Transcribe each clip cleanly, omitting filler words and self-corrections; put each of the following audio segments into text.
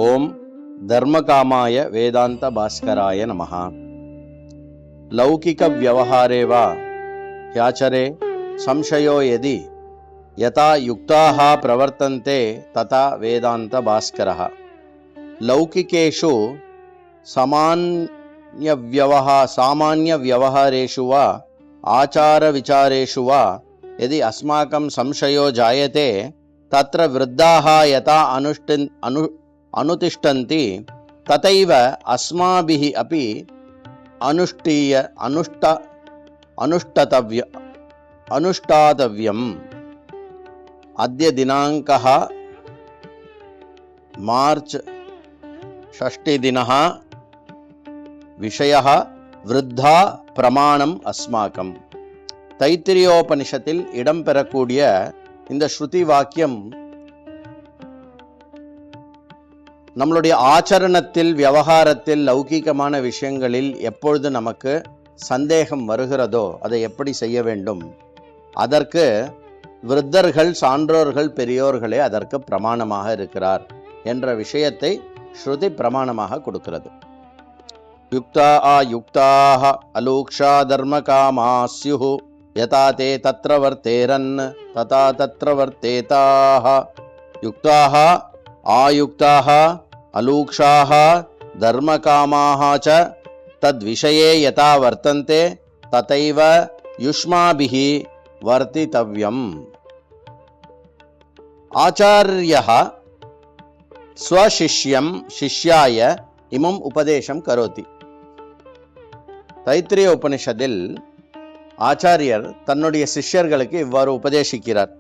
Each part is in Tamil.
ஓம் தர்மகாமாய வேதாந்த பாஸ்கராய நமஹ. லௌகிக வியவஹாரே வா ஹ்யாச்சரே சம்சயோ யதி யதா யுக்தாஹ பிரவர்த்தந்தே ததா வேதாந்த பாஸ்கரஹ. லௌகிகேஷு சாமான்ய வியவஹாரேஷு வா ஆச்சார விசாரேஷு வா யதி அஸ்மாகம் சம்சயோ ஜாயதே தத்ர விருத்தாஹ யதா அனுதிஷ்டந்தி ததைவ அஸ்மாபிஹி அபி அனுஷ்டாதவ்யம். அத்ய தினாங்கः மார்ச் 6 தினः. விஷயः விருத்தா பிரமாணம் அஸ்மாக்கம். தைத்திரியோபனிஷத்தில் இடம்பெறக்கூடிய இந்த ஸ்ருதி வாக்கியம் நம்மளுடைய ஆச்சரணத்தில், விவகாரத்தில், லௌகீகமான விஷயங்களில் எப்பொழுது நமக்கு சந்தேகம் வருகிறதோ அதை எப்படி செய்ய வேண்டும், அதற்கு விருத்தர்கள், சான்றோர்கள், பெரியோர்களே அதற்கு பிரமாணமாக இருக்கிறார் என்ற விஷயத்தை ஸ்ருதி பிரமாணமாக கொடுக்கிறது. யுக்தா யுக்தாக அலூக்ஷா தர்மகாமா ஸ்யுஹு யதா தே தத்ர வர்த்தேரன் ததா தத்ர வர்த்தேதாஹ. யுக்தாக ஆயுக்தாக அலூக்ஷாஹ தர்மகாமாஹ ச தத்விஷயே யதா வர்த்தந்தே ததைவ யுஷ்மாபிஹி வர்த்திதவ்யம். ஆச்சார்யः ஸ்வசிஷ்யம் சிஷ்யாய இமம் உபதேசம் கரோதி. தைத்திரிய உபனிஷத்தில் ஆச்சாரியர் தன்னுடைய சிஷ்யர்களுக்கு இவ்வாறு உபதேசிக்கிறார்.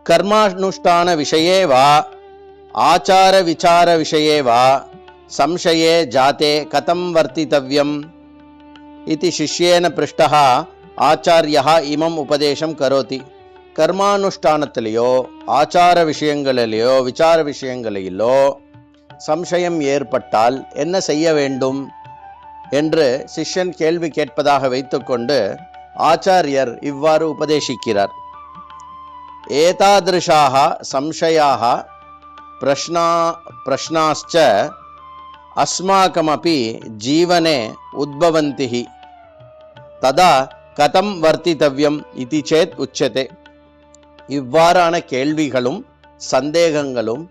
கர்மானுஷ்டான விஷயே வா ஆச்சார விசார விஷயே வா சம்சயே ஜாதே கதம் வர்த்திதவ்யம் இதி சிஷ்யேன பிருஷ்டः ஆச்சார்யः இமம் உபதேசம் கரோதி. கர்மானுஷ்டானத்திலேயோ ஆச்சார விஷயங்களிலேயோ விசார விஷயங்களிலோ சம்சயம் ஏற்பட்டால் என்ன செய்ய வேண்டும் என்று சிஷ்யன் கேள்வி கேட்பதாக வைத்துக்கொண்டு ஆச்சாரியர் இவ்வாறு உபதேசிக்கிறார். ஏதாத்ருஷாக சம்சயாக பிரஷ்னாஸ்ச அஸ்மாகமபி ஜீவனே உத்பவந்தி ததா கதம் வர்த்திதவ்யம் இதி சேத் உச்சதே. இவ்வாறான கேள்விகளும் சந்தேகங்களும்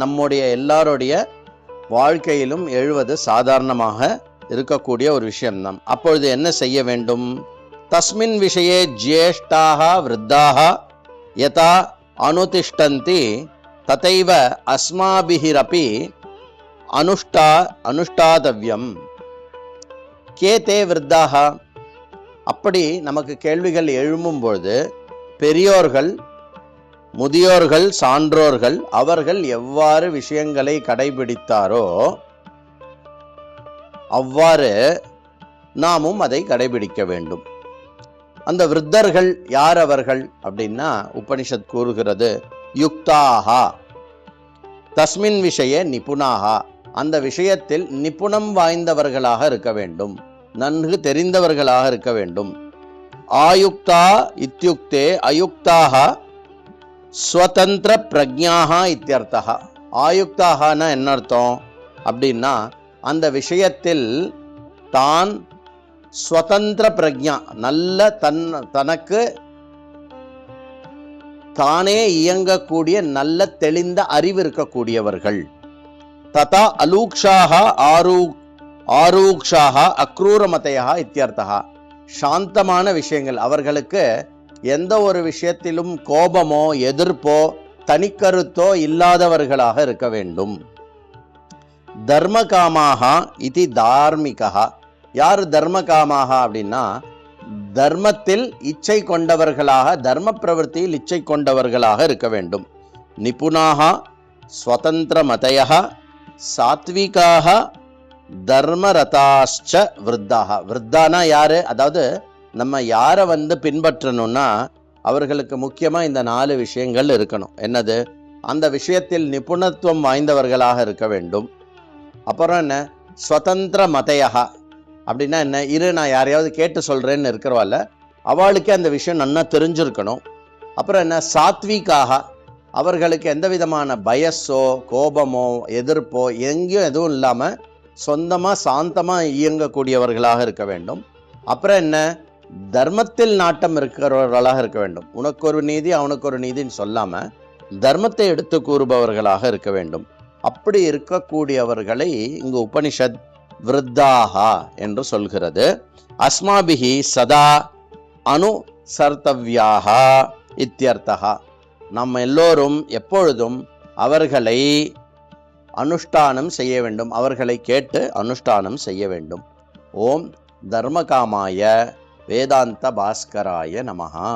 நம்முடைய எல்லாருடைய வாழ்க்கையிலும் எழுவது சாதாரணமாக இருக்கக்கூடிய ஒரு விஷயம்தான். அப்பொழுது என்ன செய்ய வேண்டும்? தஸ்மின் விஷயே ஜ்யேஷ்டாக விருத்தாக யதா அனுதிஷ்டந்தி ததைவ அஸ்மாபிஹிரபி அனுஷ்டாதவ்யம். கே தே விருத்தாக. அப்படி நமக்கு கேள்விகள் எழும்பும்பொழுது பெரியோர்கள், முதியோர்கள், சான்றோர்கள் அவர்கள் எவ்வாறு விஷயங்களை கடைபிடித்தாரோ அவ்வாறு நாமும் அதை கடைபிடிக்க வேண்டும். அந்த விருத்தர்கள் யார் அவர்கள் அப்படின்னா உபனிஷத் கூறுகிறது, யுக்தாஹா தஸ்மின் விஷய நிபுணாஹா. அந்த விஷயத்தில் நிபுணம் வாய்ந்தவர்களாக இருக்க வேண்டும், நன்கு தெரிந்தவர்களாக இருக்க வேண்டும். ஆயுக்தா இத்யுக்தே அயுக்தாக ஸ்வதந்திர பிரஜ்ஞாக இத்தியர்த்தः. ஆயுக்தாகனா என்ன அர்த்தம் அப்படின்னா அந்த விஷயத்தில் தான் ஸ்வதந்திர பிரஜ்ஞா, நல்ல தனக்கு தானே இயங்கக்கூடிய நல்ல தெளிந்த அறிவு இருக்கக்கூடியவர்கள். ததா அலூக்ஷாக ஆரூக்ஷாக அக்ரூரமதையா இத்தியர்த்தः. சாந்தமான விஷயங்கள், அவர்களுக்கு எந்த ஒரு விஷயத்திலும் கோபமோ எதிர்ப்போ தனிக்கருத்தோ இல்லாதவர்களாக இருக்க வேண்டும். தர்மகாமாக இது தார்மிகா. யார் தர்மகாமாக அப்படின்னா தர்மத்தில் இச்சை கொண்டவர்களாக, தர்ம பிரவൃத்தியில் இச்சை கொண்டவர்களாக இருக்க வேண்டும். நிபுணாக ஸ்வதந்திர மதய சாத்விகாக தர்மரதாச்ச விருத்தாக. விருத்தானா யாரு? அதாவது நம்ம யாரை பின்பற்றணும்னா அவர்களுக்கு முக்கியமாக இந்த 4 விஷயங்கள் இருக்கணும். என்னது? அந்த விஷயத்தில் நிபுணத்துவம் வாய்ந்தவர்களாக இருக்க வேண்டும். அப்புறம் என்ன? ஸ்வதந்திர மதையா அப்படின்னா என்ன? நான் யாரையாவது கேட்டு சொல்கிறேன்னு இருக்கிறவாள் அவளுக்கே அந்த விஷயம் நன்னா தெரிஞ்சிருக்கணும். அப்புறம் என்ன? சாத்விகாக, அவர்களுக்கு எந்த விதமான பயஸோ கோபமோ எதிர்ப்போ எங்கேயும் எதுவும் இல்லாமல் சொந்தமாக சாந்தமாக இயங்கக்கூடியவர்களாக இருக்க வேண்டும். அப்புறம் என்ன, தர்மத்தில் நாட்டம் இருக்கிறவர்களாக இருக்க வேண்டும். உனக்கு ஒரு நீதி அவனுக்கு ஒரு நீதின்னு சொல்லாமல் தர்மத்தை எடுத்து கூறுபவர்களாக இருக்க வேண்டும். அப்படி இருக்கக்கூடியவர்களை இங்கு உபனிஷத் விருத்தாஹா என்று சொல்கிறது. அஸ்மாபிஹி சதா அனுசர்த்தவ்யாஹா இத்தியர்த்தஹா. நம்ம எல்லோரும் எப்பொழுதும் அவர்களை அனுஷ்டானம் செய்ய வேண்டும், அவர்களை கேட்டு அனுஷ்டானம் செய்ய வேண்டும். ஓம் தர்மகாமாய வேதாந்த பாஸ்கராய நமஹா.